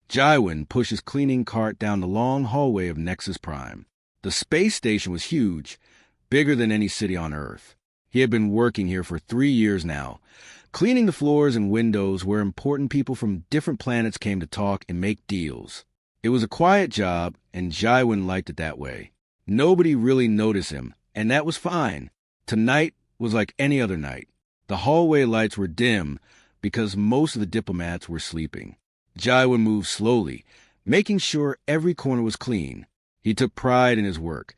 Jaiwin pushed his cleaning cart down the long hallway of Nexus Prime. The space station was huge, bigger than any city on Earth. He had been working here for 3 years now, cleaning the floors and windows where important people from different planets came to talk and make deals. It was a quiet job, and Jaiwin liked it that way. Nobody really noticed him, and that was fine. Tonight was like any other night. The hallway lights were dim because most of the diplomats were sleeping. Jaiwin moved slowly, making sure every corner was clean. He took pride in his work,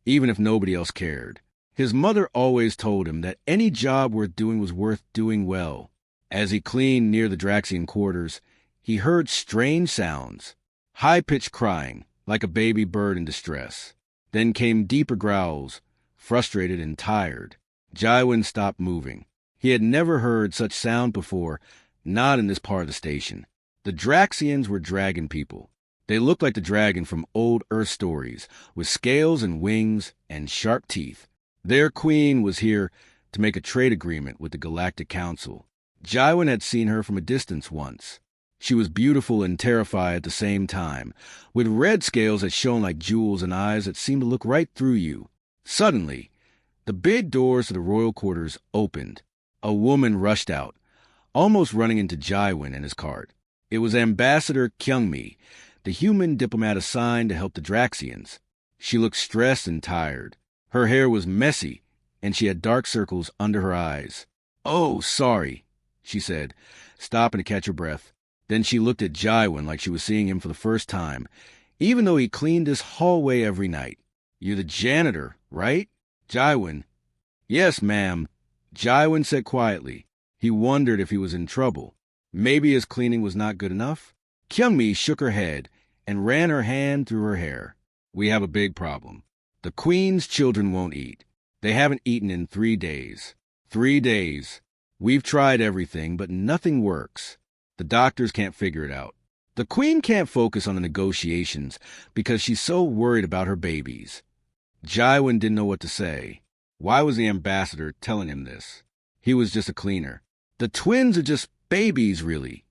even if nobody else cared. His mother always told him that any job worth doing was worth doing well. As he cleaned near the Draxian quarters, he heard strange sounds. High-pitched crying, like a baby bird in distress. Then came deeper growls, frustrated and tired. Jaiwin stopped moving. He had never heard such sound before, not in this part of the station. The Draxians were dragon people. They looked like the dragon from old Earth stories, with scales and wings and sharp teeth. Their queen was here to make a trade agreement with the Galactic Council. Jaiwin had seen her from a distance once. She was beautiful and terrified at the same time, with red scales that shone like jewels and eyes that seemed to look right through you. Suddenly, the big doors to the royal quarters opened. A woman rushed out, almost running into Jaiwin and his cart. It was Ambassador Kyungmi, the human diplomat assigned to help the Draxians. She looked stressed and tired. Her hair was messy, and she had dark circles under her eyes. "Oh, sorry," she said, stopping to catch her breath. Then she looked at Jaiwin like she was seeing him for the first time, even though he cleaned this hallway every night. "You're the janitor, right?" Jaiwin. "Yes, ma'am," Jaiwin said quietly. He wondered if he was in trouble. Maybe his cleaning was not good enough? Kyungmi shook her head and ran her hand through her hair. "We have a big problem. The Queen's children won't eat. They haven't eaten in 3 days. 3 days. We've tried everything, but nothing works. The doctors can't figure it out. The Queen can't focus on the negotiations because she's so worried about her babies." Jaiwin didn't know what to say. Why was the ambassador telling him this? He was just a cleaner. "The twins are just babies, really,"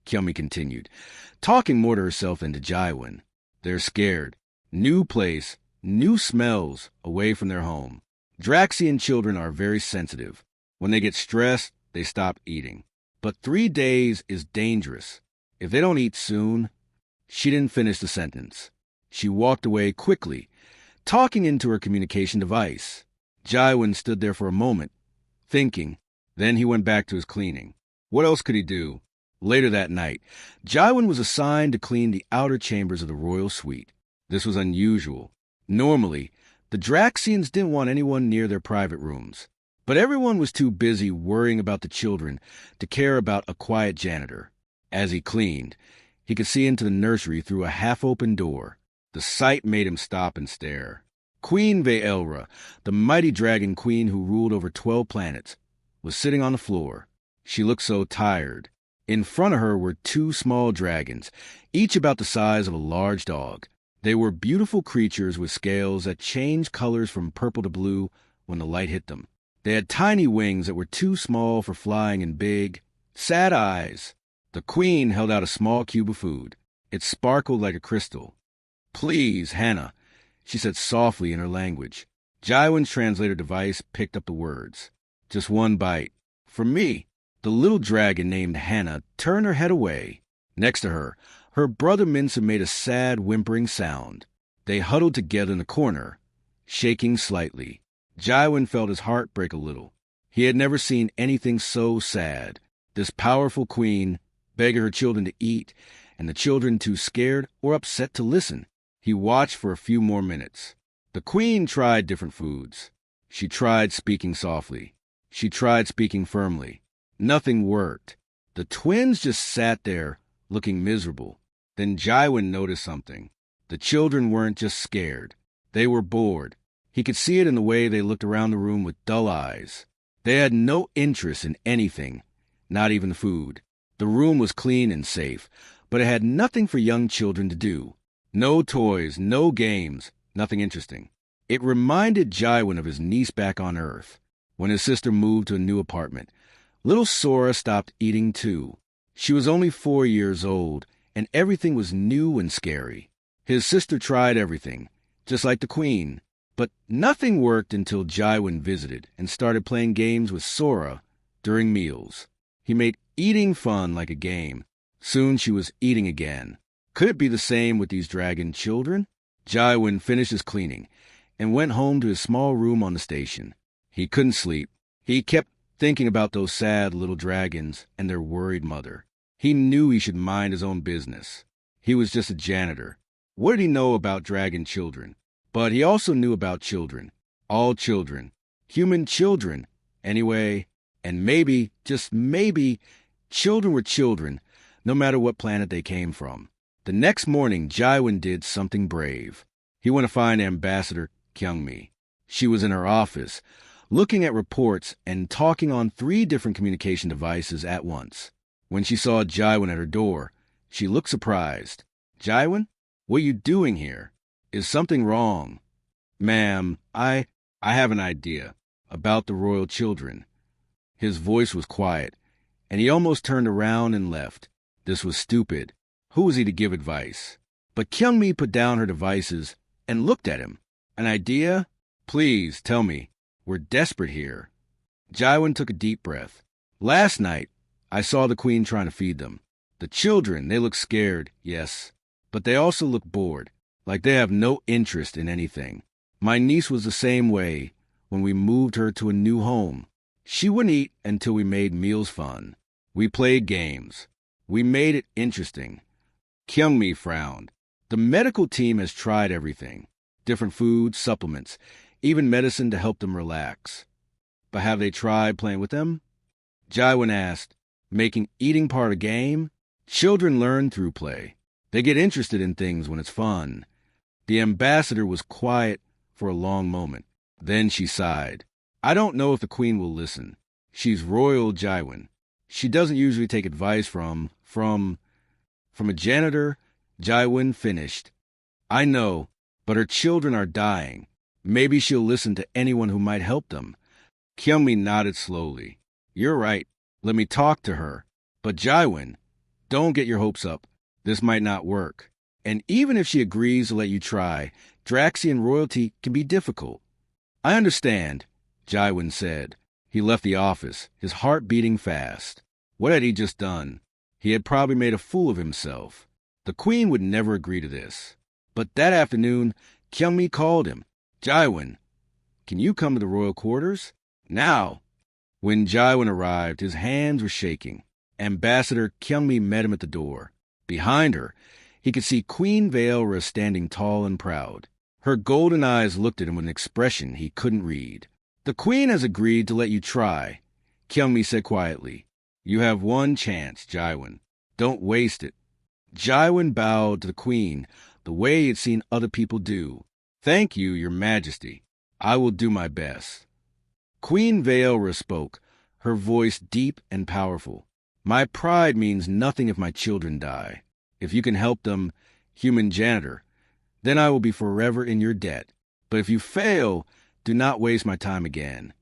Kyungmi continued, talking more to herself than to Jaiwin. "They're scared. New place, new smells, away from their home. Draxian children are very sensitive. When they get stressed, they stop eating. But 3 days is dangerous. If they don't eat soon..." She didn't finish the sentence. She walked away quickly, talking into her communication device. Jaiwin stood there for a moment, thinking. Then he went back to his cleaning. What else could he do? Later that night, Jaiwin was assigned to clean the outer chambers of the royal suite. This was unusual. Normally, the Draxians didn't want anyone near their private rooms. But everyone was too busy worrying about the children to care about a quiet janitor. As he cleaned, he could see into the nursery through a half-open door. The sight made him stop and stare. Queen Ve'elra, the mighty dragon queen who ruled over 12 planets, was sitting on the floor. She looked so tired. In front of her were 2 small dragons, each about the size of a large dog. They were beautiful creatures with scales that changed colors from purple to blue when the light hit them. They had tiny wings that were too small for flying and big, sad eyes. The queen held out a small cube of food. It sparkled like a crystal. "Please, Hannah," she said softly in her language. Jaiwin's translator device picked up the words. "Just 1 bite. For me." The little dragon named Hannah turned her head away. Next to her, her brother Minsa made a sad, whimpering sound. They huddled together in the corner, shaking slightly. Jaiwin felt his heart break a little. He had never seen anything so sad. This powerful queen begging her children to eat, and the children too scared or upset to listen. He watched for a few more minutes. The queen tried different foods. She tried speaking softly. She tried speaking firmly. Nothing worked. The twins just sat there, looking miserable. Then Jaiwin noticed something. The children weren't just scared. They were bored. He could see it in the way they looked around the room with dull eyes. They had no interest in anything, not even the food. The room was clean and safe, but it had nothing for young children to do. No toys, no games, nothing interesting. It reminded Jaiwin of his niece back on Earth. When his sister moved to a new apartment, little Sora stopped eating too. She was only 4 years old, and everything was new and scary. His sister tried everything, just like the queen, but nothing worked until Jaiwin visited and started playing games with Sora during meals. He made eating fun like a game. Soon she was eating again. Could it be the same with these dragon children? Jaiwin finished his cleaning and went home to his small room on the station. He couldn't sleep. He kept thinking about those sad little dragons and their worried mother. He knew he should mind his own business. He was just a janitor. What did he know about dragon children? But he also knew about children. All children. Human children. Anyway, and maybe, just maybe, children were children, no matter what planet they came from. The next morning, Jaiwin did something brave. He went to find Ambassador Kyungmi. She was in her office, looking at reports and talking on 3 different communication devices at once. When she saw Jaiwin at her door, she looked surprised. "Jaiwin, what are you doing here? Is something wrong?" "Ma'am, I have an idea about the royal children." His voice was quiet, and he almost turned around and left. This was stupid. Who was he to give advice? But Kyungmi put down her devices and looked at him. "An idea? Please, tell me. We're desperate here." Jaiwin took a deep breath. "Last night, I saw the queen trying to feed them. The children, they look scared, yes, but they also look bored, like they have no interest in anything. My niece was the same way when we moved her to a new home. She wouldn't eat until we made meals fun. We played games. We made it interesting." Kyungmi frowned. "The medical team has tried everything. Different foods, supplements, even medicine to help them relax. But have they tried playing with them?" Jaiwin asked, "Making eating part of a game? Children learn through play. They get interested in things when it's fun." The ambassador was quiet for a long moment. Then she sighed. "I don't know if the queen will listen. She's royal Jaiwin. She doesn't usually take advice from a janitor." Jaiwin finished. "I know, but her children are dying. Maybe she'll listen to anyone who might help them." Kyungmi nodded slowly. "You're right. Let me talk to her. But Jaiwin, don't get your hopes up. This might not work. And even if she agrees to let you try, Draxian royalty can be difficult." "I understand," Jaiwin said. He left the office, his heart beating fast. What had he just done? He had probably made a fool of himself. The queen would never agree to this. But that afternoon, Kyungmi called him. "Jaiwin, can you come to the royal quarters? Now." When Jaiwin arrived, his hands were shaking. Ambassador Kyungmi met him at the door. Behind her, he could see Queen Vaelra standing tall and proud. Her golden eyes looked at him with an expression he couldn't read. "The queen has agreed to let you try," Kyungmi said quietly. "You have one chance, Jaiwin. Don't waste it." Jaiwin bowed to the queen the way he had seen other people do. "Thank you, your majesty. I will do my best." Queen Vaelra spoke, her voice deep and powerful. "My pride means nothing if my children die. If you can help them, human janitor, then I will be forever in your debt. But if you fail, do not waste my time again."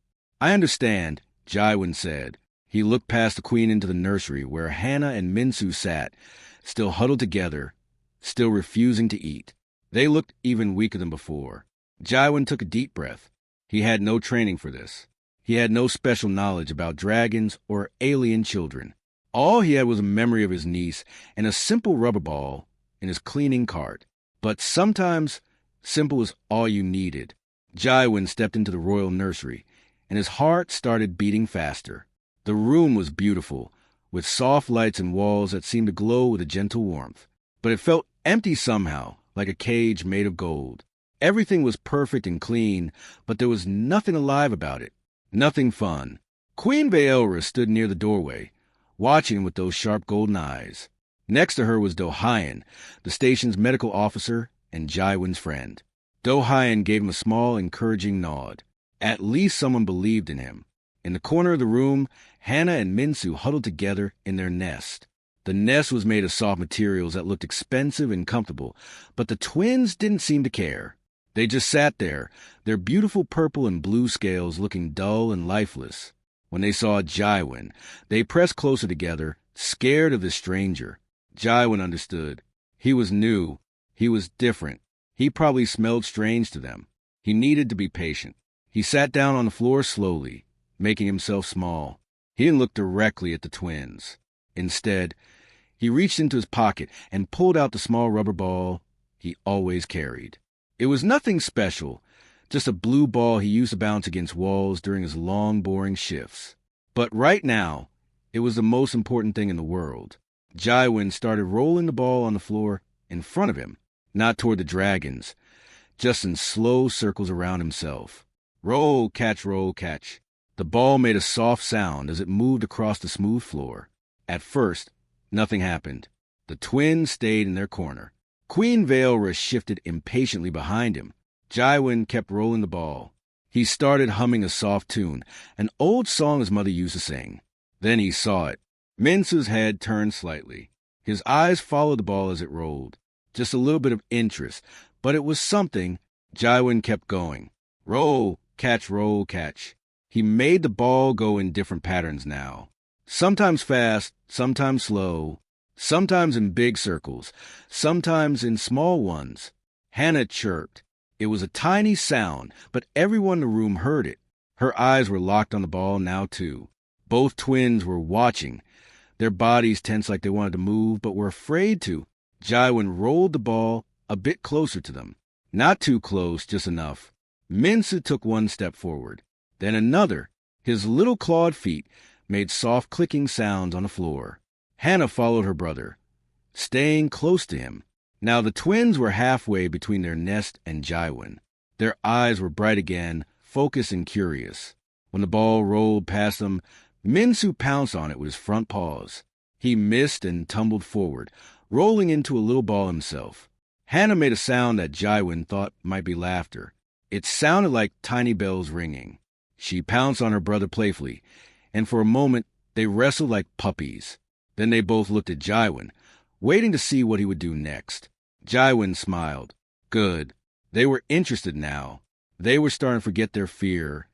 "I understand," Jaiwin said. He looked past the queen into the nursery where Hannah and Minsu sat, still huddled together, still refusing to eat. They looked even weaker than before. Jaiwin took a deep breath. He had no training for this. He had no special knowledge about dragons or alien children. All he had was a memory of his niece and a simple rubber ball in his cleaning cart. But sometimes simple is all you needed. Jaiwin stepped into the royal nursery, and his heart started beating faster. The room was beautiful, with soft lights and walls that seemed to glow with a gentle warmth. But it felt empty somehow, like a cage made of gold. Everything was perfect and clean, but there was nothing alive about it. Nothing fun. Queen Vaelra stood near the doorway, watching with those sharp golden eyes. Next to her was Do-Hyen, the station's medical officer and Jaiwin's friend. Do-Hyen gave him a small, encouraging nod. At least someone believed in him. In the corner of the room, Hannah and Minsu huddled together in their nest. The nest was made of soft materials that looked expensive and comfortable, but the twins didn't seem to care. They just sat there, their beautiful purple and blue scales looking dull and lifeless. When they saw Jaiwin, they pressed closer together, scared of this stranger. Jaiwan understood. He was new. He was different. He probably smelled strange to them. He needed to be patient. He sat down on the floor slowly, making himself small. He didn't look directly at the twins. Instead, he reached into his pocket and pulled out the small rubber ball he always carried. It was nothing special, just a blue ball he used to bounce against walls during his long, boring shifts. But right now, it was the most important thing in the world. Jaiwan started rolling the ball on the floor in front of him, not toward the dragons, just in slow circles around himself. Roll, catch, roll, catch. The ball made a soft sound as it moved across the smooth floor. At first, nothing happened. The twins stayed in their corner. Queen Veilra shifted impatiently behind him. Jaiwan kept rolling the ball. He started humming a soft tune, an old song his mother used to sing. Then he saw it. Minsu's head turned slightly. His eyes followed the ball as it rolled. Just a little bit of interest, but it was something. Jaiwan kept going. Roll, catch, roll, catch. He made the ball go in different patterns now. Sometimes fast, sometimes slow, sometimes in big circles, sometimes in small ones. Hannah chirped. It was a tiny sound, but everyone in the room heard it. Her eyes were locked on the ball now, too. Both twins were watching. Their bodies tensed like they wanted to move, but were afraid to. Jaiwan rolled the ball a bit closer to them. Not too close, just enough. Minsu took one step forward, then another. His little clawed feet made soft clicking sounds on the floor. Hannah followed her brother, staying close to him. Now the twins were halfway between their nest and Jaiwan. Their eyes were bright again, focused and curious. When the ball rolled past them, Minsu pounced on it with his front paws. He missed and tumbled forward, rolling into a little ball himself. Hannah made a sound that Jaiwan thought might be laughter. It sounded like tiny bells ringing. She pounced on her brother playfully, and for a moment they wrestled like puppies. Then they both looked at Jaiwan, waiting to see what he would do next. Jaiwan smiled. Good. They were interested now. They were starting to forget their fear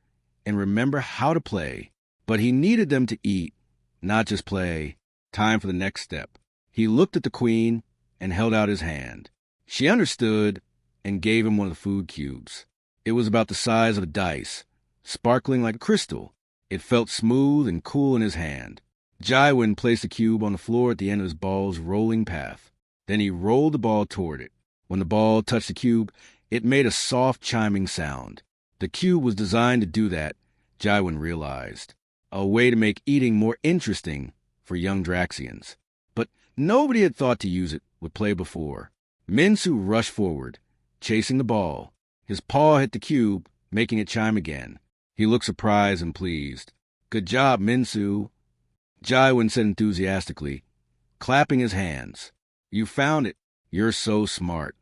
and remember how to play. But he needed them to eat, not just play. Time for the next step. He looked at the queen and held out his hand. She understood and gave him one of the food cubes. It was about the size of a dice, sparkling like a crystal. It felt smooth and cool in his hand. Jaiwan placed the cube on the floor at the end of his ball's rolling path. Then he rolled the ball toward it. When the ball touched the cube, it made a soft chiming sound. The cube was designed to do that, Jaiwan realized. A way to make eating more interesting for young Draxians. But nobody had thought to use it with play before. Minsu rushed forward, chasing the ball. His paw hit the cube, making it chime again. He looked surprised and pleased. Good job, Minsu, Jaiwan said enthusiastically, clapping his hands. You found it. You're so smart.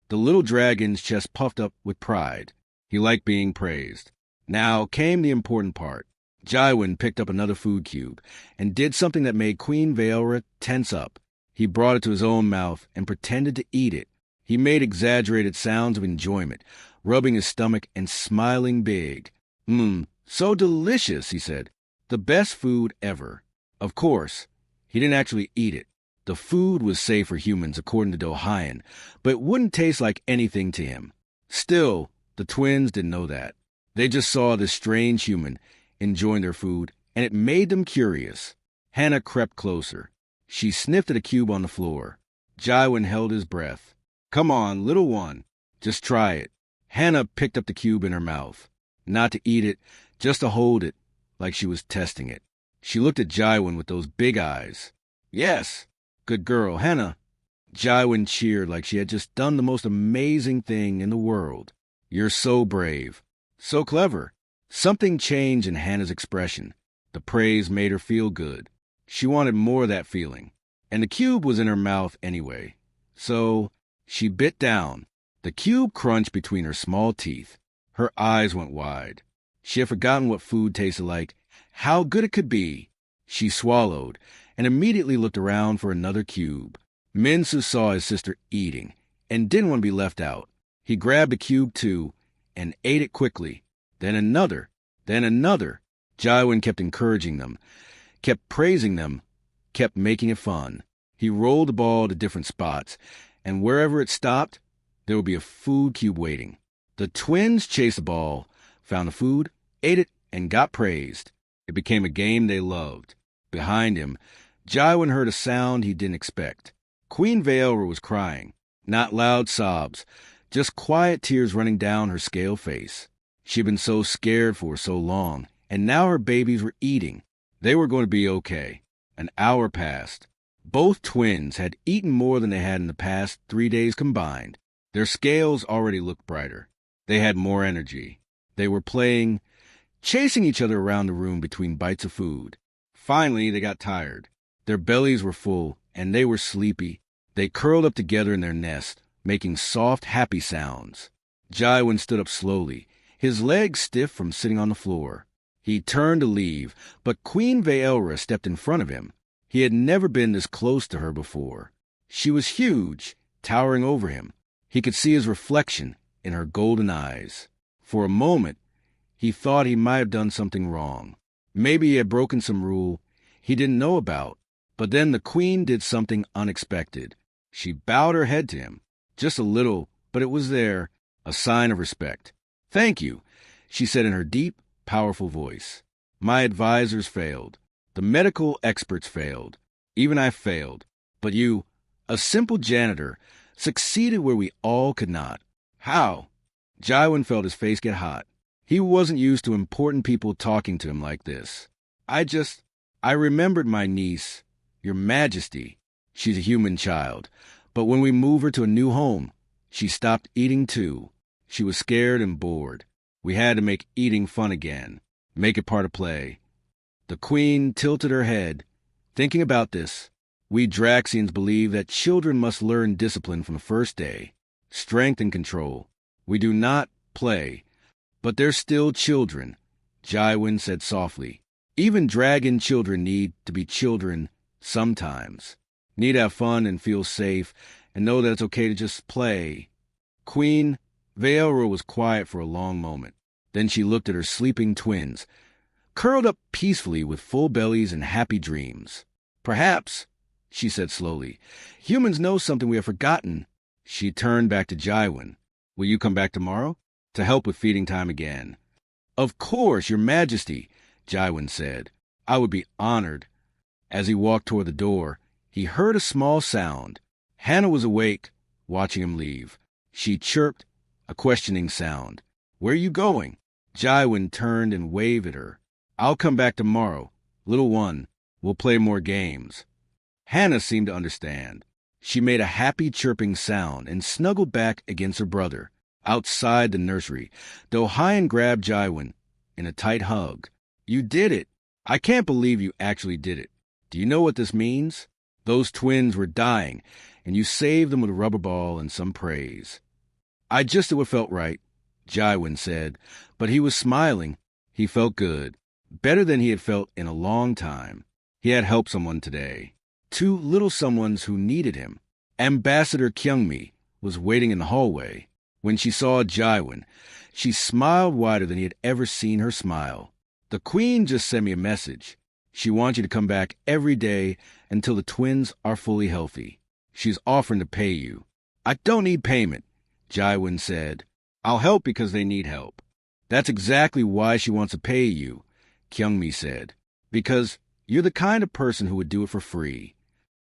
The little dragon's chest puffed up with pride. He liked being praised. Now came the important part. Jaiwan picked up another food cube and did something that made Queen Veilra tense up. He brought it to his own mouth and pretended to eat it. He made exaggerated sounds of enjoyment, rubbing his stomach and smiling big. So delicious, he said. The best food ever. Of course, he didn't actually eat it. The food was safe for humans, according to Dohayan, but it wouldn't taste like anything to him. Still, the twins didn't know that. They just saw this strange human enjoying their food, and it made them curious. Hannah crept closer. She sniffed at a cube on the floor. Jaiwan held his breath. Come on, little one. Just try it. Hannah picked up the cube in her mouth. Not to eat it, just to hold it, like she was testing it. She looked at Jaiwan with those big eyes. Yes. Good girl, Hannah. Jaiwan cheered like she had just done the most amazing thing in the world. You're so brave. So clever. Something changed in Hannah's expression. The praise made her feel good. She wanted more of that feeling. And the cube was in her mouth anyway. So she bit down. The cube crunched between her small teeth. Her eyes went wide. She had forgotten what food tasted like, how good it could be. She swallowed and immediately looked around for another cube. Minsu saw his sister eating and didn't want to be left out. He grabbed a cube too and ate it quickly. Then another. Jaiwan kept encouraging them, kept praising them, kept making it fun. He rolled the ball to different spots, and wherever it stopped, there would be a food cube waiting. The twins chased the ball, found the food, ate it, and got praised. It became a game they loved. Behind him, Jaiwan heard a sound he didn't expect. Queen Vaelra was crying. Not loud sobs, just quiet tears running down her scale face. She'd been so scared for so long, and now her babies were eating. They were going to be okay. An hour passed. Both twins had eaten more than they had in the past 3 days combined. Their scales already looked brighter. They had more energy. They were playing, chasing each other around the room between bites of food. Finally, they got tired. Their bellies were full, and they were sleepy. They curled up together in their nest, making soft, happy sounds. Jaiwan stood up slowly, his legs stiff from sitting on the floor. He turned to leave, but Queen Vaelra stepped in front of him. He had never been this close to her before. She was huge, towering over him. He could see his reflection in her golden eyes. For a moment, he thought he might have done something wrong. Maybe he had broken some rule he didn't know about. But then the queen did something unexpected. She bowed her head to him, just a little, but it was there, a sign of respect. "Thank you," she said in her deep, powerful voice. "My advisors failed. The medical experts failed. Even I failed. But you, a simple janitor, succeeded where we all could not." "How?" Jaiwan felt his face get hot. He wasn't used to important people talking to him like this. I remembered my niece, Your Majesty. She's a human child. But when we move her to a new home, she stopped eating too. She was scared and bored. We had to make eating fun again. Make it part of play." The queen tilted her head. "Thinking about this, we Draxians believe that children must learn discipline from the first day. Strength and control. We do not play. But they're still children," Jaiwan said softly. "Even dragon children need to be children sometimes. Need to have fun and feel safe and know that it's okay to just play." Queen Vaelra was quiet for a long moment. Then she looked at her sleeping twins, curled up peacefully with full bellies and happy dreams. "Perhaps," she said slowly, "humans know something we have forgotten." She turned back to Jaiwan. "Will you come back tomorrow to help with feeding time again?" "Of course, Your Majesty," Jaiwan said. "I would be honored." As he walked toward the door, he heard a small sound. Hannah was awake, watching him leave. She chirped, a questioning sound. "Where are you going?" Jaiwan turned and waved at her. "I'll come back tomorrow. Little one, we'll play more games." Hannah seemed to understand. She made a happy chirping sound and snuggled back against her brother. Outside the nursery, Dohayan grabbed Jaiwan in a tight hug. "You did it. I can't believe you actually did it. Do you know what this means? Those twins were dying, and you saved them with a rubber ball and some praise." "I just did what felt right," Jaiwan said, but he was smiling. He felt good, better than he had felt in a long time. He had helped someone today. 2 little someones who needed him. Ambassador Kyungmi was waiting in the hallway. When she saw Jaiwan, she smiled wider than he had ever seen her smile. "The queen just sent me a message. She wants you to come back every day until the twins are fully healthy. She's offering to pay you." "I don't need payment," Jaiwan said. "I'll help because they need help." "That's exactly why she wants to pay you," Kyungmi said. "Because you're the kind of person who would do it for free."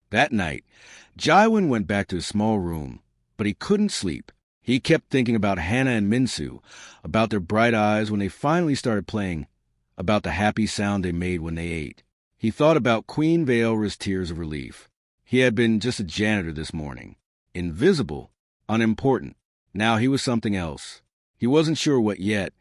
That night, Jaiwan went back to his small room, but he couldn't sleep. He kept thinking about Hannah and Minsu, about their bright eyes when they finally started playing, about the happy sound they made when they ate. He thought about Queen Vaelra's tears of relief. He had been just a janitor this morning. Invisible, unimportant. Now he was something else. He wasn't sure what yet,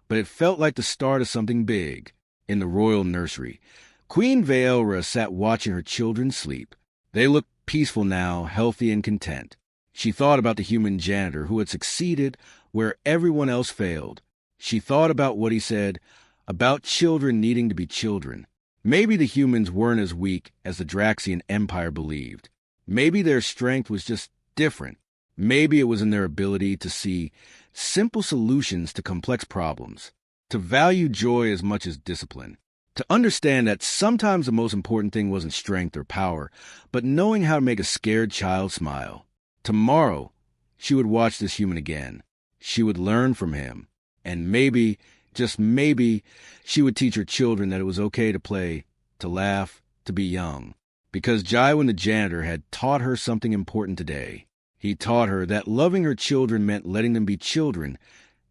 but it felt like the start of something big. In the royal nursery, Queen Vaelra sat watching her children sleep. They looked peaceful now, healthy and content. She thought about the human janitor who had succeeded where everyone else failed. She thought about what he said about children needing to be children. Maybe the humans weren't as weak as the Draxian Empire believed. Maybe their strength was just different. Maybe it was in their ability to see simple solutions to complex problems, to value joy as much as discipline, To understand that sometimes the most important thing wasn't strength or power, but knowing how to make a scared child smile. Tomorrow, she would watch this human again. She would learn from him. And maybe, just maybe, she would teach her children that it was okay to play, to laugh, to be young. Because Jaiwin the janitor had taught her something important today. He taught her that loving her children meant letting them be children,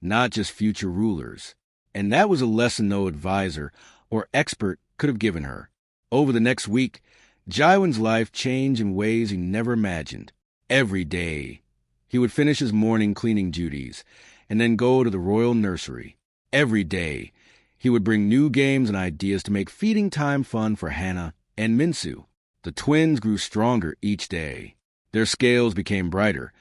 not just future rulers. And that was a lesson no advisor or expert could have given her. Over the next week, Jaiwin's life changed in ways he never imagined. Every day, he would finish his morning cleaning duties and then go to the royal nursery. Every day, he would bring new games and ideas to make feeding time fun for Hannah and Minsu. The twins grew stronger each day. Their scales became brighter,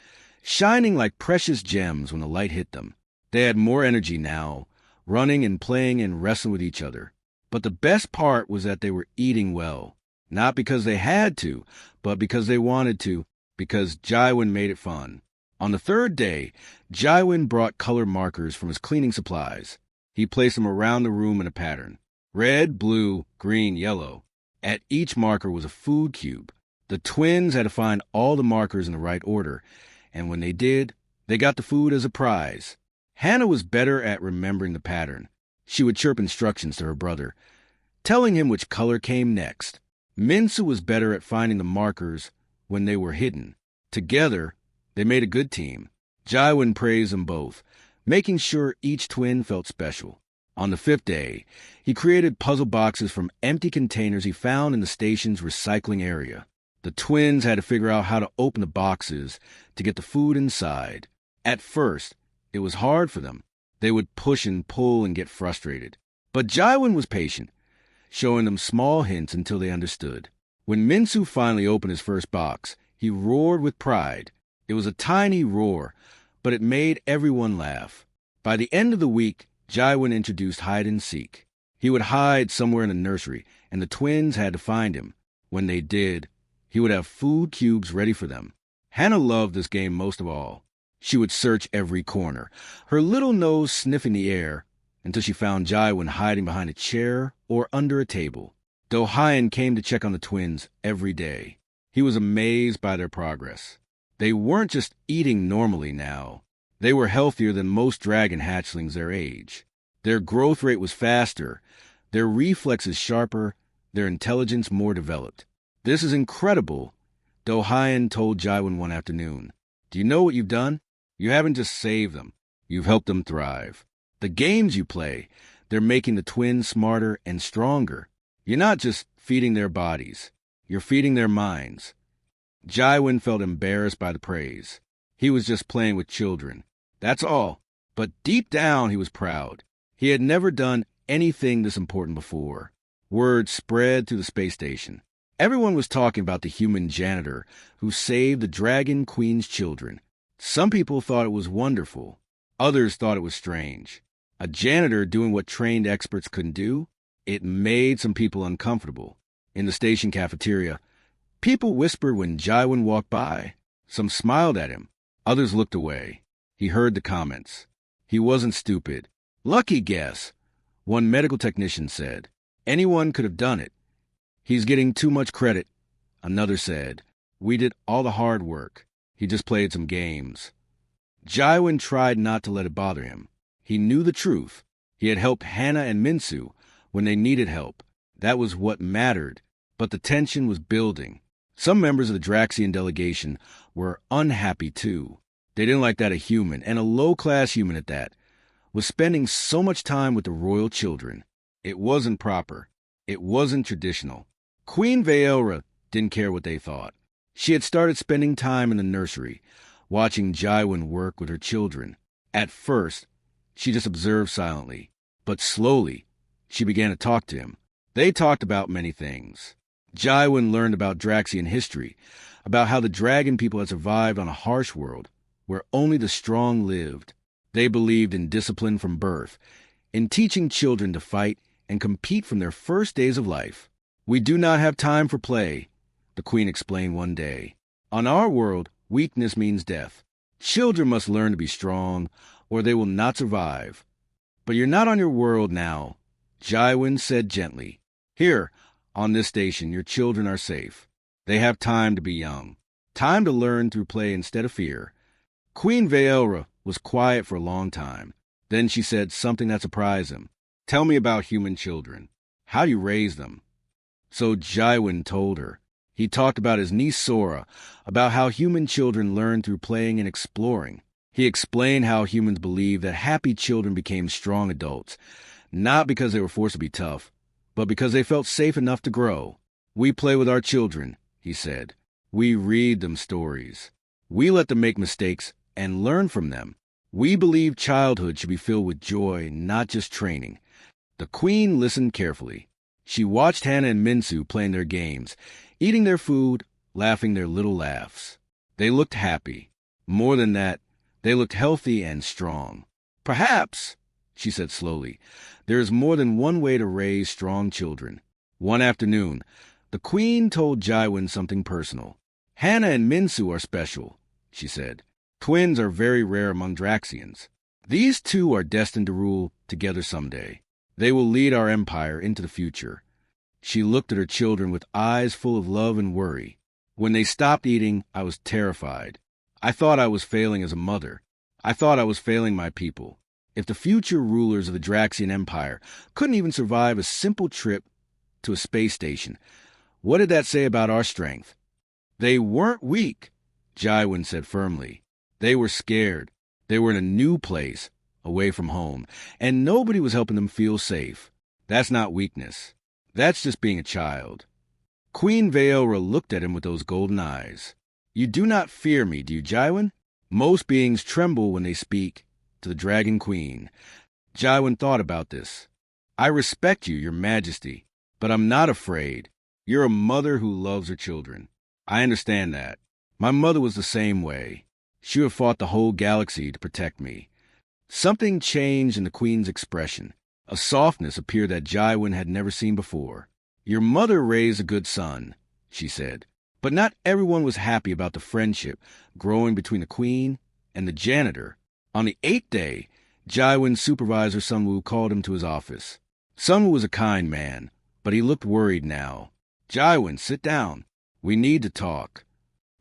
shining like precious gems when the light hit them. They had more energy now, running and playing and wrestling with each other. But the best part was that they were eating well, not because they had to, but because they wanted to, because Jaiwin made it fun. On the third day, Jaiwin brought color markers from his cleaning supplies. He placed them around the room in a pattern: red, blue, green, yellow. At each marker was a food cube. The twins had to find all the markers in the right order, and when they did, they got the food as a prize. Hannah was better at remembering the pattern. She would chirp instructions to her brother, telling him which color came next. Minsu was better at finding the markers when they were hidden. Together, they made a good team. Jaiwin praised them both, making sure each twin felt special. On the fifth day, he created puzzle boxes from empty containers he found in the station's recycling area. The twins had to figure out how to open the boxes to get the food inside. At first, it was hard for them. They would push and pull and get frustrated. But Jaiwin was patient, showing them small hints until they understood. When Minsu finally opened his first box, he roared with pride. It was a tiny roar, but it made everyone laugh. By the end of the week, Jaiwin introduced hide and seek. He would hide somewhere in the nursery, and the twins had to find him. When they did, he would have food cubes ready for them. Hannah loved this game most of all. She would search every corner, her little nose sniffing the air, until she found Jaiwin hiding behind a chair or under a table. Do-Hyun came to check on the twins every day. He was amazed by their progress. They weren't just eating normally now. They were healthier than most dragon hatchlings their age. Their growth rate was faster, their reflexes sharper, their intelligence more developed. "This is incredible," Do-Hyun told Jaiwin one afternoon. "Do you know what you've done? You haven't just saved them. You've helped them thrive. The games you play, they're making the twins smarter and stronger. You're not just feeding their bodies. You're feeding their minds." Jaiwin felt embarrassed by the praise. He was just playing with children. That's all. But deep down, he was proud. He had never done anything this important before. Word spread through the space station. Everyone was talking about the human janitor who saved the Dragon Queen's children. Some people thought it was wonderful. Others thought it was strange. A janitor doing what trained experts couldn't do? It made some people uncomfortable. In the station cafeteria, people whispered when Jaiwin walked by. Some smiled at him. Others looked away. He heard the comments. He wasn't stupid. "Lucky guess," one medical technician said. "Anyone could have done it." "He's getting too much credit," another said. "We did all the hard work. He just played some games." Jaiwin tried not to let it bother him. He knew the truth. He had helped Hannah and Minsu when they needed help. That was what mattered. But the tension was building. Some members of the Draxian delegation were unhappy too. They didn't like that a human, and a low-class human at that, was spending so much time with the royal children. It wasn't proper. It wasn't traditional. Queen Vaelra didn't care what they thought. She had started spending time in the nursery, watching Jaiwin work with her children. At first, she just observed silently, but slowly, she began to talk to him. They talked about many things. Jaiwin learned about Draxian history, about how the dragon people had survived on a harsh world, where only the strong lived. They believed in discipline from birth, in teaching children to fight and compete from their first days of life. "We do not have time for play," the queen explained one day. "On our world, weakness means death. Children must learn to be strong, or they will not survive. But you're not on your world now," Jaiwin said gently. Here, on this station, your children are safe. They have time to be young. Time to learn through play instead of fear. Queen Vaelra was quiet for a long time. Then she said something that surprised him. Tell me about human children. How do you raise them? So Jaiwin told her. He talked about his niece Sora, about how human children learn through playing and exploring. He explained how humans believe that happy children became strong adults, not because they were forced to be tough, but because they felt safe enough to grow. We play with our children, he said. We read them stories. We let them make mistakes and learn from them. We believe childhood should be filled with joy, not just training. The queen listened carefully. She watched Hannah and Minsu playing their games, eating their food, laughing their little laughs. They looked happy. More than that, they looked healthy and strong. Perhaps, she said slowly, there is more than one way to raise strong children. One afternoon, the queen told Jaiwin something personal. Hannah and Minsu are special, she said. Twins are very rare among Draxians. These two are destined to rule together someday. They will lead our empire into the future. She looked at her children with eyes full of love and worry. When they stopped eating, I was terrified. I thought I was failing as a mother. I thought I was failing my people. If the future rulers of the Draxian Empire couldn't even survive a simple trip to a space station, what did that say about our strength? They weren't weak, Jaiwin said firmly. They were scared. They were in a new place, away from home, and nobody was helping them feel safe. That's not weakness. That's just being a child. Queen Vaelra looked at him with those golden eyes. You do not fear me, do you, Jaiwin? Most beings tremble when they speak to the Dragon Queen. Jaiwin thought about this. I respect you, your majesty, but I'm not afraid. You're a mother who loves her children. I understand that. My mother was the same way. She would have fought the whole galaxy to protect me. Something changed in the queen's expression. A softness appeared that Jaiwin had never seen before. Your mother raised a good son, she said, but not everyone was happy about the friendship growing between the queen and the janitor. On the 8th day, Jaiwin's supervisor Sunwoo called him to his office. Sunwoo was a kind man, but he looked worried now. Jaiwin, sit down. We need to talk.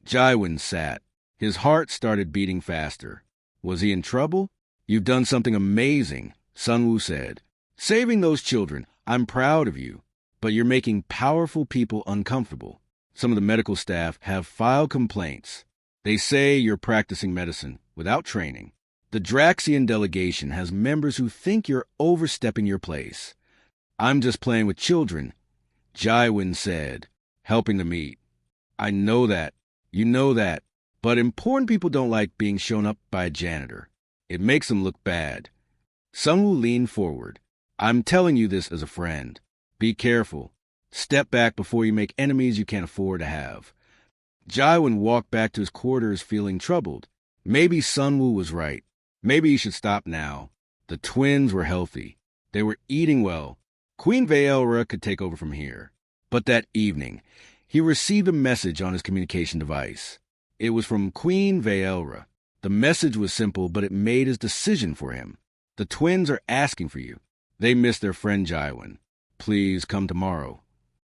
Jaiwin sat. His heart started beating faster. Was he in trouble? You've done something amazing, Sunwoo said. Saving those children, I'm proud of you. But you're making powerful people uncomfortable. Some of the medical staff have filed complaints. They say you're practicing medicine without training. The Draxian delegation has members who think you're overstepping your place. I'm just playing with children, Jaiwin said, helping them eat. I know that. You know that. But important people don't like being shown up by a janitor. It makes them look bad. Sunwoo leaned forward. I'm telling you this as a friend. Be careful. Step back before you make enemies you can't afford to have. Jaiwin walked back to his quarters feeling troubled. Maybe Sunwoo was right. Maybe he should stop now. The twins were healthy. They were eating well. Queen Vaelra could take over from here. But that evening, he received a message on his communication device. It was from Queen Vaelra. The message was simple, but it made his decision for him. The twins are asking for you. They miss their friend Jaiwin. Please come tomorrow.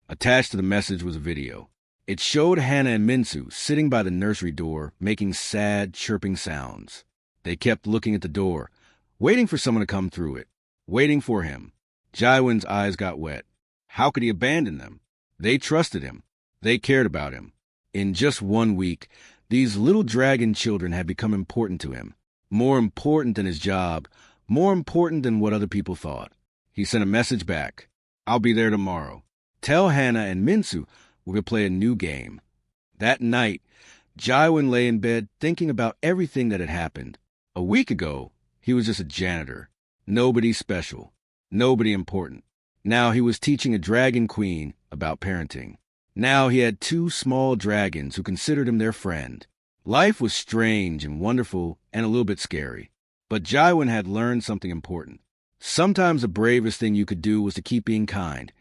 Attached to the message was a video. It showed Hannah and Minsu sitting by the nursery door, making sad, chirping sounds. They kept looking at the door, waiting for someone to come through it, waiting for him. Jaiwin's eyes got wet. How could he abandon them? They trusted him. They cared about him. In just 1 week, these little dragon children had become important to him. More important than his job, more important than what other people thought. He sent a message back. I'll be there tomorrow. Tell Hannah and Minsu we're going to play a new game. That night, Jaiwin lay in bed thinking about everything that had happened. A week ago, he was just a janitor. Nobody special. Nobody important. Now he was teaching a dragon queen about parenting. Now he had 2 small dragons who considered him their friend. Life was strange and wonderful and a little bit scary. But Jaiwin had learned something important. Sometimes the bravest thing you could do was to keep being kind,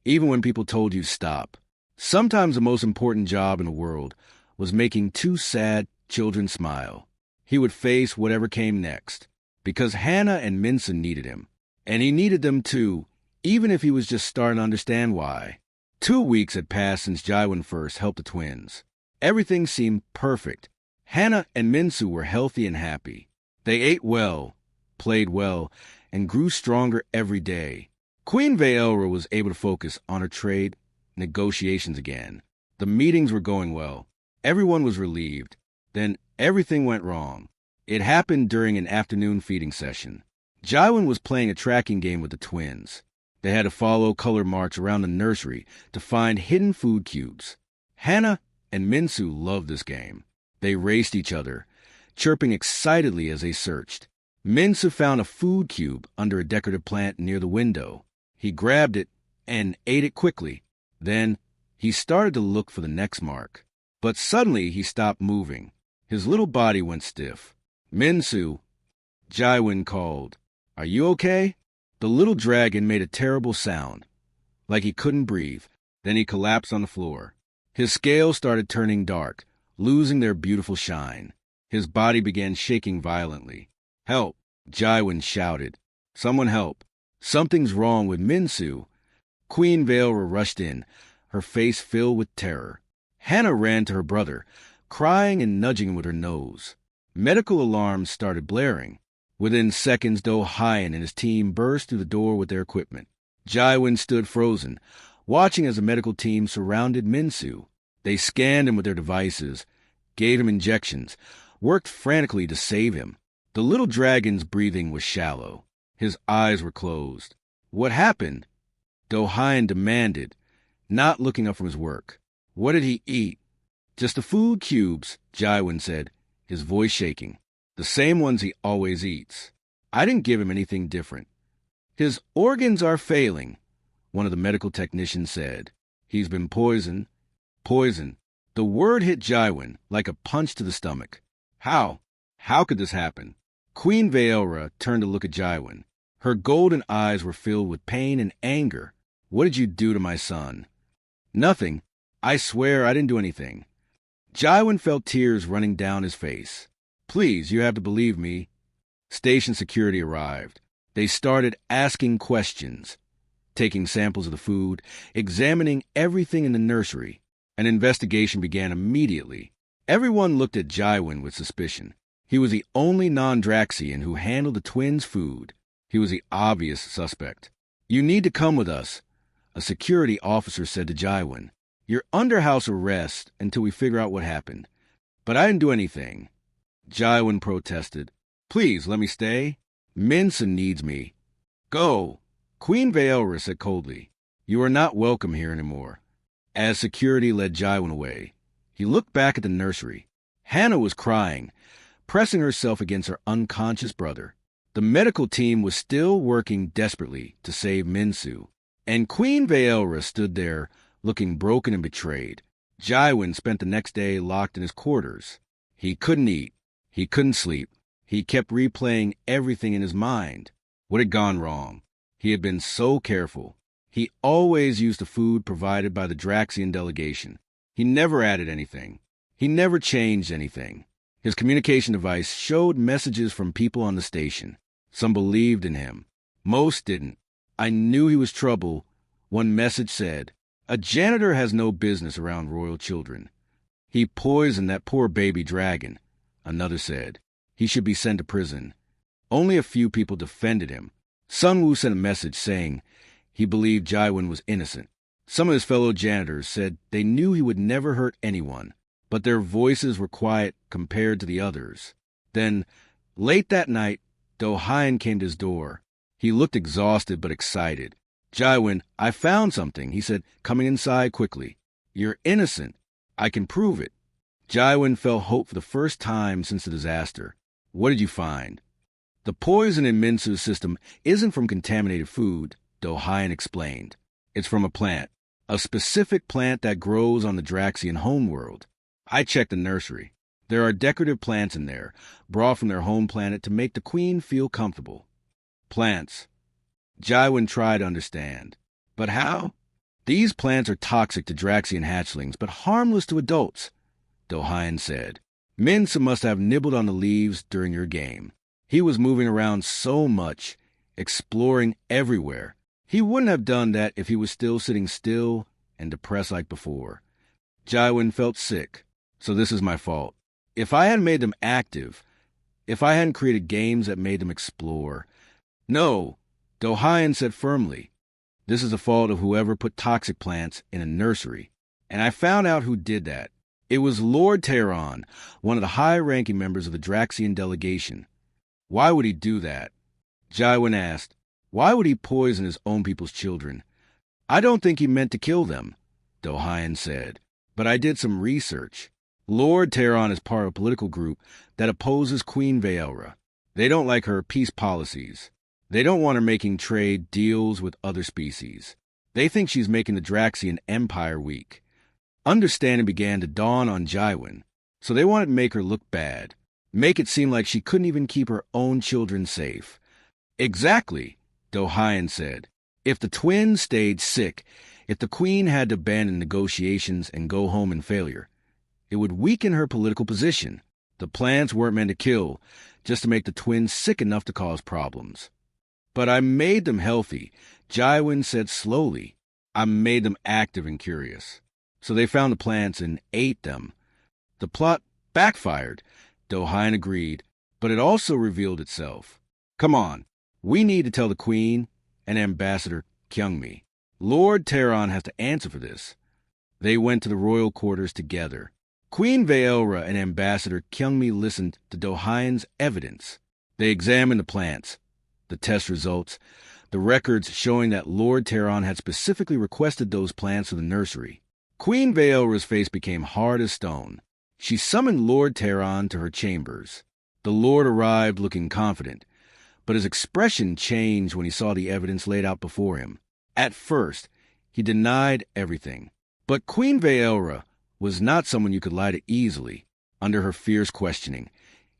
even when people told you to stop. Sometimes the most important job in the world was making 2 sad children smile. He would face whatever came next, because Hannah and Minson needed him. And he needed them too, even if he was just starting to understand why. 2 weeks had passed since Jaiwan first helped the twins. Everything seemed perfect. Hannah and Minsu were healthy and happy. They ate well, played well, and grew stronger every day. Queen Vaelra was able to focus on her trade negotiations again. The meetings were going well. Everyone was relieved. Then everything went wrong. It happened during an afternoon feeding session. Jaiwan was playing a tracking game with the twins. They had to follow color marks around the nursery to find hidden food cubes. Hannah and Minsu loved this game. They raced each other, chirping excitedly as they searched. Minsu found a food cube under a decorative plant near the window. He grabbed it and ate it quickly. Then he started to look for the next mark. But suddenly he stopped moving. His little body went stiff. Minsu, Jaiwan called, "Are you okay?" The little dragon made a terrible sound, like he couldn't breathe. Then he collapsed on the floor. His scales started turning dark, losing their beautiful shine. His body began shaking violently. "Help!" Jaiwan shouted. "Someone help! Something's wrong with Minsu." Queen Vaelra rushed in, her face filled with terror. Hannah ran to her brother, crying and nudging him with her nose. Medical alarms started blaring. Within seconds, Dohayan and his team burst through the door with their equipment. Jaiwan stood frozen, watching as the medical team surrounded Minsu. They scanned him with their devices, gave him injections, worked frantically to save him. The little dragon's breathing was shallow. His eyes were closed. "What happened?" Dohayan demanded, not looking up from his work. "What did he eat?" "Just the food cubes," Jaiwan said, his voice shaking. "The same ones he always eats. I didn't give him anything different." "His organs are failing," one of the medical technicians said. "He's been poisoned." Poison. The word hit Jaiwan like a punch to the stomach. How? How could this happen? Queen Vaelra turned to look at Jaiwan. Her golden eyes were filled with pain and anger. "What did you do to my son?" "Nothing. I swear I didn't do anything." Jaiwan felt tears running down his face. "Please, you have to believe me." Station security arrived. They started asking questions, taking samples of the food, examining everything in the nursery. An investigation began immediately. Everyone looked at Jaiwan with suspicion. He was the only non-Draxian who handled the twins' food. He was the obvious suspect. "You need to come with us," a security officer said to Jaiwan. "You're under house arrest until we figure out what happened." "But I didn't do anything." Jaiwan protested. "Please, let me stay. Minsa needs me." "Go." Queen Vaelra said coldly. "You are not welcome here anymore." As security led Jaiwan away, he looked back at the nursery. Hannah was crying, pressing herself against her unconscious brother. The medical team was still working desperately to save Minsu, and Queen Vaelra stood there looking broken and betrayed. Jaiwan spent the next day locked in his quarters. He couldn't eat. He couldn't sleep. He kept replaying everything in his mind. What had gone wrong? He had been so careful. He always used the food provided by the Draxian delegation. He never added anything. He never changed anything. His communication device showed messages from people on the station. Some believed in him. Most didn't. "I knew he was trouble," one message said. "A janitor has no business around royal children." "He poisoned that poor baby dragon," another said. "He should be sent to prison." Only a few people defended him. Sunwoo sent a message saying he believed Jaiwan was innocent. Some of his fellow janitors said they knew he would never hurt anyone, but their voices were quiet compared to the others. Then, late that night, Dohayan came to his door. He looked exhausted but excited. "Jaiwan, I found something," he said, coming inside quickly. "You're innocent. I can prove it." Jaiwan felt hope for the first time since the disaster. "What did you find?" "The poison in Minsu's system isn't from contaminated food," Dohayan explained. "It's from a plant. A specific plant that grows on the Draxian homeworld. I checked the nursery. There are decorative plants in there, brought from their home planet to make the queen feel comfortable." "Plants." Jaiwan tried to understand. "But how?" "These plants are toxic to Draxian hatchlings, but harmless to adults," Dohayan said. "Minsa must have nibbled on the leaves during your game. He was moving around so much, exploring everywhere. He wouldn't have done that if he was still sitting still and depressed like before. Jaiwin felt sick, so this is my fault. If I hadn't made them active, if I hadn't created games that made them explore. No, Do-Hyen said firmly. This is the fault of whoever put toxic plants in a nursery. And I found out who did that. It was Lord Terran, one of the high-ranking members of the Draxian delegation. Why would he do that? Jaiwin asked. Why would he poison his own people's children? I don't think he meant to kill them, Do-Hyen said. But I did some research. Lord Terran is part of a political group that opposes Queen Vaelra. They don't like her peace policies. They don't want her making trade deals with other species. They think she's making the Draxian Empire weak. Understanding began to dawn on Jaiwin, so they wanted to make her look bad, make it seem like she couldn't even keep her own children safe. Exactly, Do-Hyen said. If the twins stayed sick, if the queen had to abandon negotiations and go home in failure, it would weaken her political position. The plants weren't meant to kill, just to make the twins sick enough to cause problems. But I made them healthy, Jaiwin said slowly. I made them active and curious. So they found the plants and ate them. The plot backfired, Do-Hyen agreed, but it also revealed itself. Come on, we need to tell the queen and Ambassador Kyungmi. Lord Terran has to answer for this. They went to the royal quarters together. Queen Vaelra and Ambassador Kyungmi listened to Do-Hyen's evidence. They examined the plants, the test results, the records showing that Lord Terran had specifically requested those plants for the nursery. Queen Vaelra's face became hard as stone. She summoned Lord Terran to her chambers. The Lord arrived looking confident, but his expression changed when he saw the evidence laid out before him. At first, he denied everything. But Queen Vaelra was not someone you could lie to easily. Under her fierce questioning,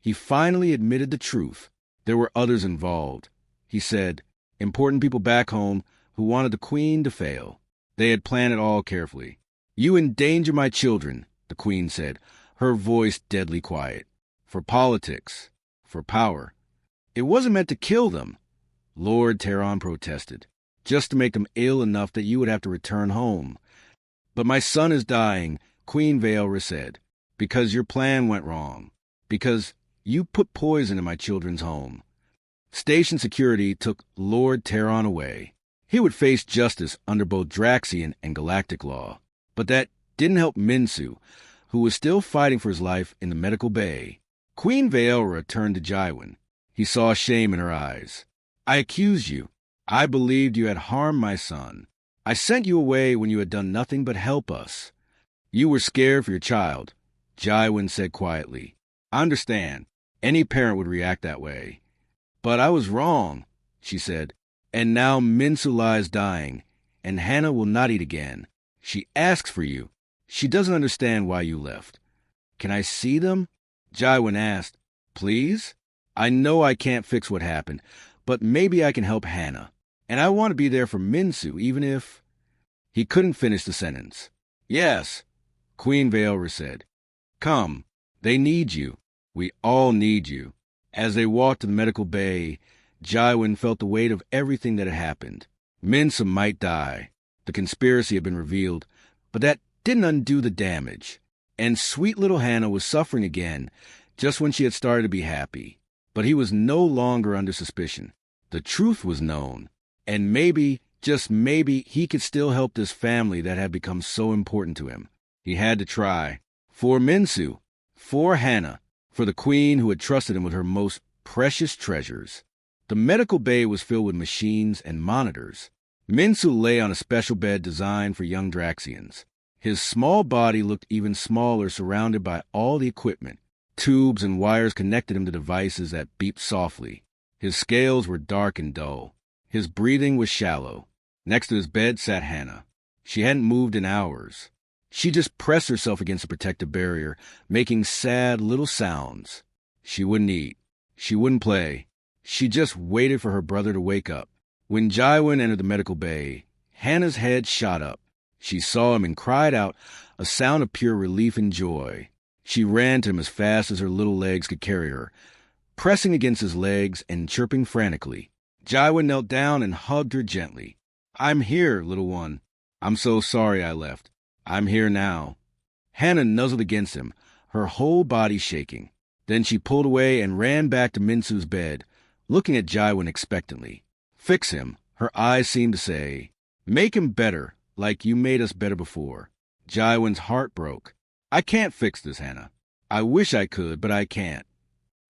he finally admitted the truth. There were others involved. He said, important people back home who wanted the queen to fail. They had planned it all carefully. You endanger my children, the queen said, her voice deadly quiet. For politics, for power. It wasn't meant to kill them, Lord Terran protested, just to make them ill enough that you would have to return home. But my son is dying, Queen Vaelra said, because your plan went wrong, because you put poison in my children's home. Station security took Lord Terran away. He would face justice under both Draxian and Galactic law. But that didn't help Minsu, who was still fighting for his life in the medical bay. Queen Vaelra turned to Jaiwin. He saw shame in her eyes. I accused you. I believed you had harmed my son. I sent you away when you had done nothing but help us. You were scared for your child, Jaiwin said quietly. I understand. Any parent would react that way. But I was wrong, she said. And now Minsu lies dying, and Hannah will not eat again. She asks for you. She doesn't understand why you left. Can I see them? Jaiwin asked. Please? I know I can't fix what happened, but maybe I can help Hannah. And I want to be there for Minsu, even if... He couldn't finish the sentence. Yes, Queen Vaelra said. Come, they need you. We all need you. As they walked to the medical bay, Jaiwin felt the weight of everything that had happened. Minsu might die. The conspiracy had been revealed, but that didn't undo the damage. And sweet little Hannah was suffering again, just when she had started to be happy. But he was no longer under suspicion. The truth was known. And maybe, just maybe, he could still help this family that had become so important to him. He had to try. For Minsu, for Hannah, for the queen who had trusted him with her most precious treasures. The medical bay was filled with machines and monitors. Minsu lay on a special bed designed for young Draxians. His small body looked even smaller surrounded by all the equipment. Tubes and wires connected him to devices that beeped softly. His scales were dark and dull. His breathing was shallow. Next to his bed sat Hannah. She hadn't moved in hours. She just pressed herself against the protective barrier, making sad little sounds. She wouldn't eat. She wouldn't play. She just waited for her brother to wake up. When Jaiwin entered the medical bay, Hannah's head shot up. She saw him and cried out, a sound of pure relief and joy. She ran to him as fast as her little legs could carry her, pressing against his legs and chirping frantically. Jaiwin knelt down and hugged her gently. I'm here, little one. I'm so sorry I left. I'm here now. Hannah nuzzled against him, her whole body shaking. Then she pulled away and ran back to Minsu's bed, looking at Jaiwin expectantly. Fix him, her eyes seemed to say. Make him better, like you made us better before. Jaiwin's heart broke. I can't fix this, Hannah. I wish I could, but I can't.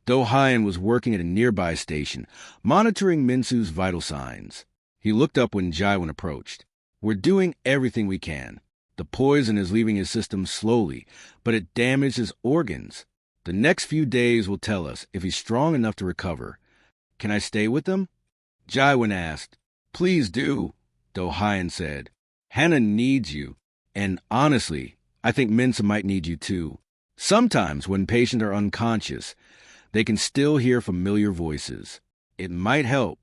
Do-Hyen was working at a nearby station, monitoring Minsu's vital signs. He looked up when Jaiwin approached. We're doing everything we can. The poison is leaving his system slowly, but it damaged his organs. The next few days will tell us if he's strong enough to recover. Can I stay with him? Jaiwin asked. Please do, Do-Hyen said. Hannah needs you, and honestly, I think Minsu might need you too. Sometimes when patients are unconscious, they can still hear familiar voices. It might help.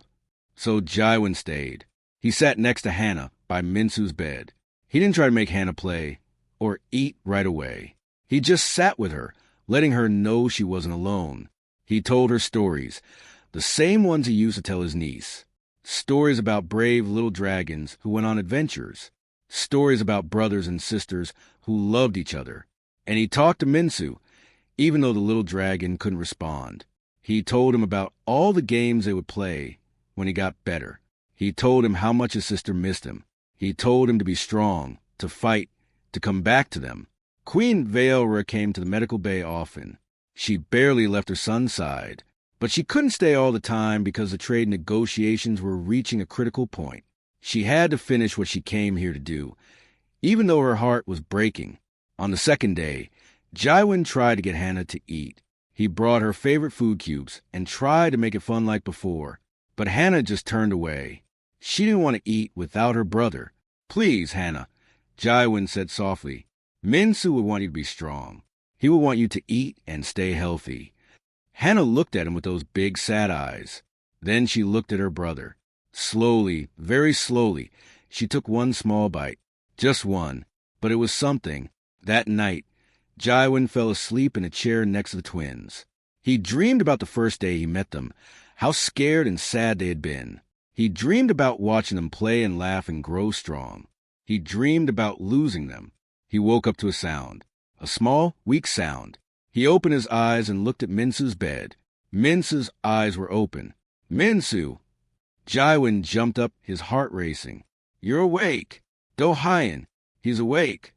So Jaiwin stayed. He sat next to Hannah by Minsu's bed. He didn't try to make Hannah play or eat right away. He just sat with her, letting her know she wasn't alone. He told her stories, the same ones he used to tell his niece. Stories about brave little dragons who went on adventures. Stories about brothers and sisters who loved each other. And he talked to Minsu, even though the little dragon couldn't respond. He told him about all the games they would play when he got better. He told him how much his sister missed him. He told him to be strong, to fight, to come back to them. Queen Veilra came to the medical bay often. She barely left her son's side, but she couldn't stay all the time because the trade negotiations were reaching a critical point. She had to finish what she came here to do, even though her heart was breaking. On the second day, Jaiwin tried to get Hannah to eat. He brought her favorite food cubes and tried to make it fun like before, but Hannah just turned away. She didn't want to eat without her brother. Please, Hannah, Jaiwin said softly. Minsu would want you to be strong. He would want you to eat and stay healthy. Hannah looked at him with those big sad eyes. Then she looked at her brother. Slowly, very slowly, she took one small bite. Just one, but it was something. That night, Jaiwin fell asleep in a chair next to the twins. He dreamed about the first day he met them, how scared and sad they had been. He dreamed about watching them play and laugh and grow strong. He dreamed about losing them. He woke up to a sound, a small, weak sound. He opened his eyes and looked at Minsu's bed. Minsu's eyes were open. Minsu! Jaiwin jumped up, his heart racing. You're awake. Do-Hyen, he's awake.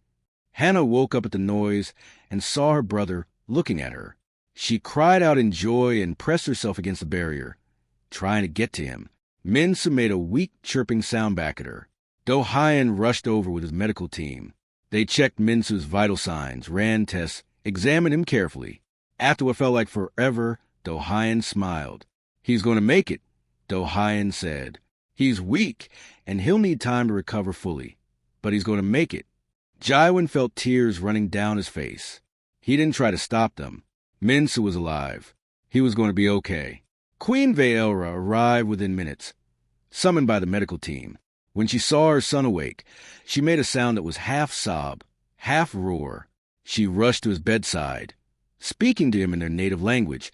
Hannah woke up at the noise and saw her brother looking at her. She cried out in joy and pressed herself against the barrier, trying to get to him. Minsu made a weak chirping sound back at her. Do-Hyen rushed over with his medical team. They checked Minsu's vital signs, ran tests, examined him carefully. After what felt like forever, Do-Hyen smiled. He's going to make it, Do-Hyen said. He's weak, and he'll need time to recover fully, but he's going to make it. Jaiwin felt tears running down his face. He didn't try to stop them. Minsu was alive. He was going to be okay. Queen Veilra arrived within minutes, summoned by the medical team. When she saw her son awake, she made a sound that was half sob, half roar. She rushed to his bedside, speaking to him in their native language,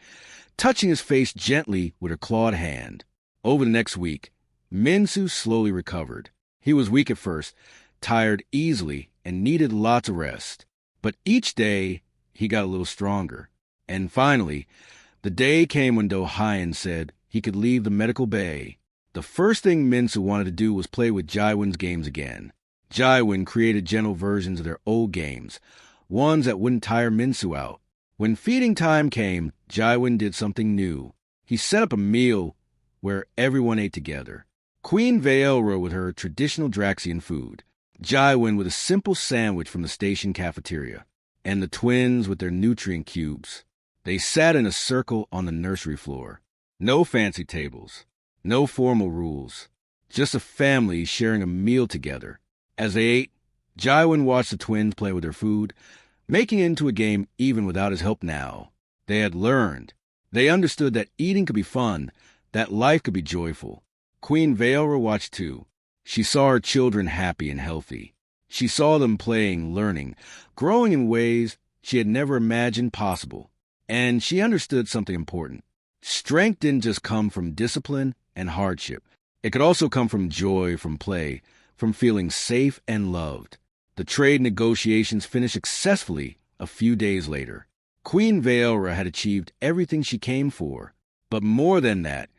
touching his face gently with her clawed hand. Over the next week, Minsu slowly recovered. He was weak at first, tired easily, and needed lots of rest. But each day, he got a little stronger. And finally, the day came when Do-Hyen said he could leave the medical bay. The first thing Minsu wanted to do was play with Jaiwin's games again. Jaiwin created gentle versions of their old games, ones that wouldn't tire Minsu out. When feeding time came, Jaiwin did something new. He set up a meal where everyone ate together. Queen Veilra with her traditional Draxian food, Jaiwin with a simple sandwich from the station cafeteria, and the twins with their nutrient cubes. They sat in a circle on the nursery floor. No fancy tables, no formal rules, just a family sharing a meal together. As they ate, Jaiwin watched the twins play with their food, making it into a game even without his help now. They had learned. They understood that eating could be fun, that life could be joyful. Queen Veilra watched too. She saw her children happy and healthy. She saw them playing, learning, growing in ways she had never imagined possible. And she understood something important. Strength didn't just come from discipline and hardship. It could also come from joy, from play, from feeling safe and loved. The trade negotiations finished successfully a few days later. Queen Vaelra had achieved everything she came for, but more than that,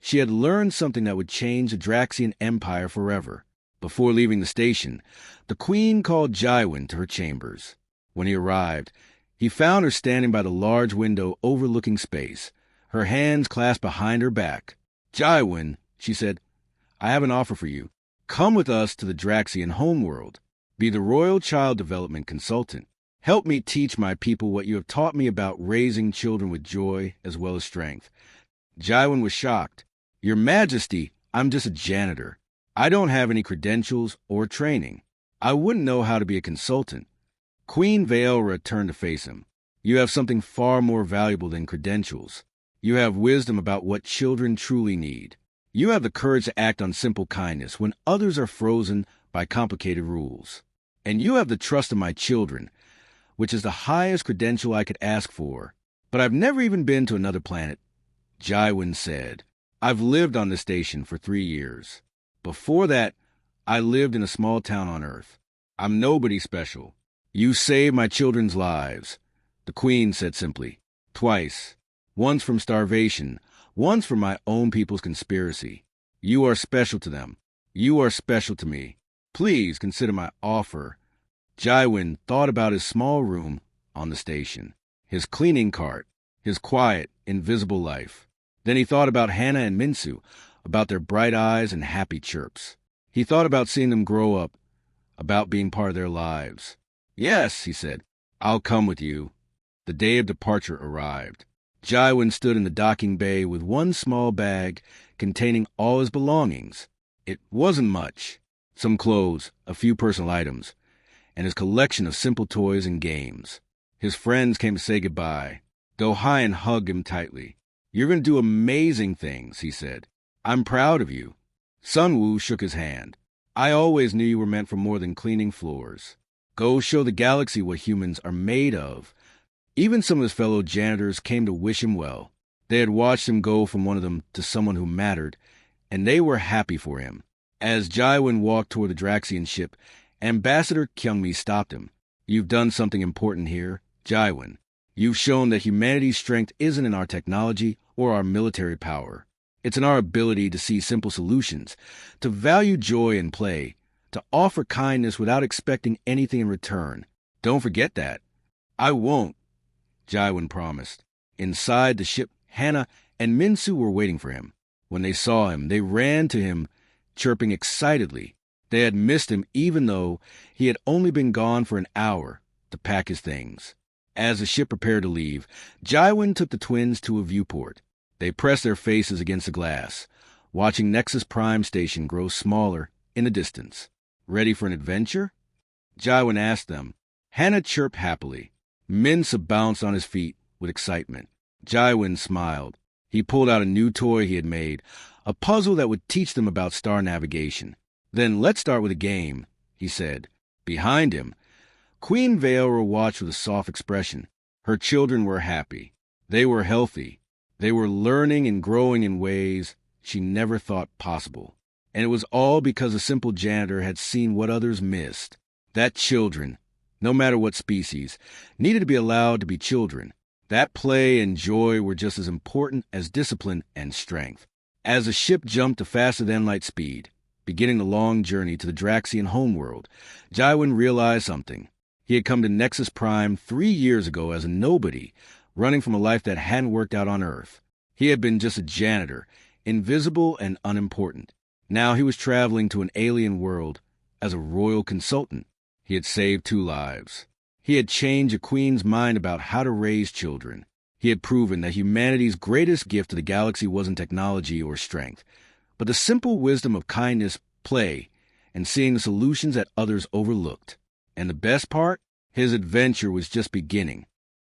she had learned something that would change the Draxian Empire forever. Before leaving the station, the Queen called Jaiwin to her chambers. When he arrived, he found her standing by the large window overlooking space, her hands clasped behind her back. "Jaiwin," she said, "I have an offer for you. Come with us to the Draxian homeworld. Be the royal child development consultant. Help me teach my people what you have taught me about raising children with joy as well as strength." Jaiwin was shocked. "Your Majesty, I'm just a janitor. I don't have any credentials or training. I wouldn't know how to be a consultant." Queen Vaelra turned to face him. "You have something far more valuable than credentials. You have wisdom about what children truly need. You have the courage to act on simple kindness when others are frozen by complicated rules. And you have the trust of my children, which is the highest credential I could ask for. But I've never even been to another planet." Jaiwin said, "I've lived on this station for 3 years. Before that, I lived in a small town on Earth. I'm nobody special. You saved my children's lives," the Queen said simply. "Twice. Once from starvation, once from my own people's conspiracy. You are special to them. You are special to me. Please consider my offer." Jaiwin thought about his small room on the station, his cleaning cart, his quiet, invisible life. Then he thought about Hannah and Minsu, about their bright eyes and happy chirps. He thought about seeing them grow up, about being part of their lives. "Yes," he said, "I'll come with you." The day of departure arrived. Jaiwin stood in the docking bay with one small bag containing all his belongings. It wasn't much. Some clothes, a few personal items, and his collection of simple toys and games. His friends came to say goodbye. Go high and hug him tightly. "You're going to do amazing things," he said. "I'm proud of you." Sunwoo shook his hand. "I always knew you were meant for more than cleaning floors. Go show the galaxy what humans are made of." Even some of his fellow janitors came to wish him well. They had watched him go from one of them to someone who mattered, and they were happy for him. As Jaiwin walked toward the Draxian ship, Ambassador Kyungmi stopped him. "You've done something important here, Jaiwin. You've shown that humanity's strength isn't in our technology or our military power. It's in our ability to see simple solutions, to value joy and play, to offer kindness without expecting anything in return. Don't forget that." "I won't," Jaiwin promised. Inside the ship, Hannah and Minsu were waiting for him. When they saw him, they ran to him, chirping excitedly. They had missed him even though he had only been gone for an hour to pack his things. As the ship prepared to leave, Jaiwin took the twins to a viewport. They pressed their faces against the glass, watching Nexus Prime Station grow smaller in the distance. "Ready for an adventure?" Jaiwin asked them. Hannah chirped happily. Minsa bounced on his feet with excitement. Jaiwin smiled. He pulled out a new toy he had made, a puzzle that would teach them about star navigation. "Then let's start with a game," he said. Behind him, Queen Vaelra watched with a soft expression. Her children were happy. They were healthy. They were learning and growing in ways she never thought possible. And it was all because a simple janitor had seen what others missed. That children, no matter what species, needed to be allowed to be children. That play and joy were just as important as discipline and strength. As the ship jumped to faster-than-light speed, beginning the long journey to the Draxian homeworld, Jaiwin realized something. He had come to Nexus Prime 3 years ago as a nobody, running from a life that hadn't worked out on Earth. He had been just a janitor, invisible and unimportant. Now he was traveling to an alien world as a royal consultant. He had saved 2 lives. He had changed a queen's mind about how to raise children. He had proven that humanity's greatest gift to the galaxy wasn't technology or strength, but the simple wisdom of kindness, play, and seeing the solutions that others overlooked. And the best part? His adventure was just beginning.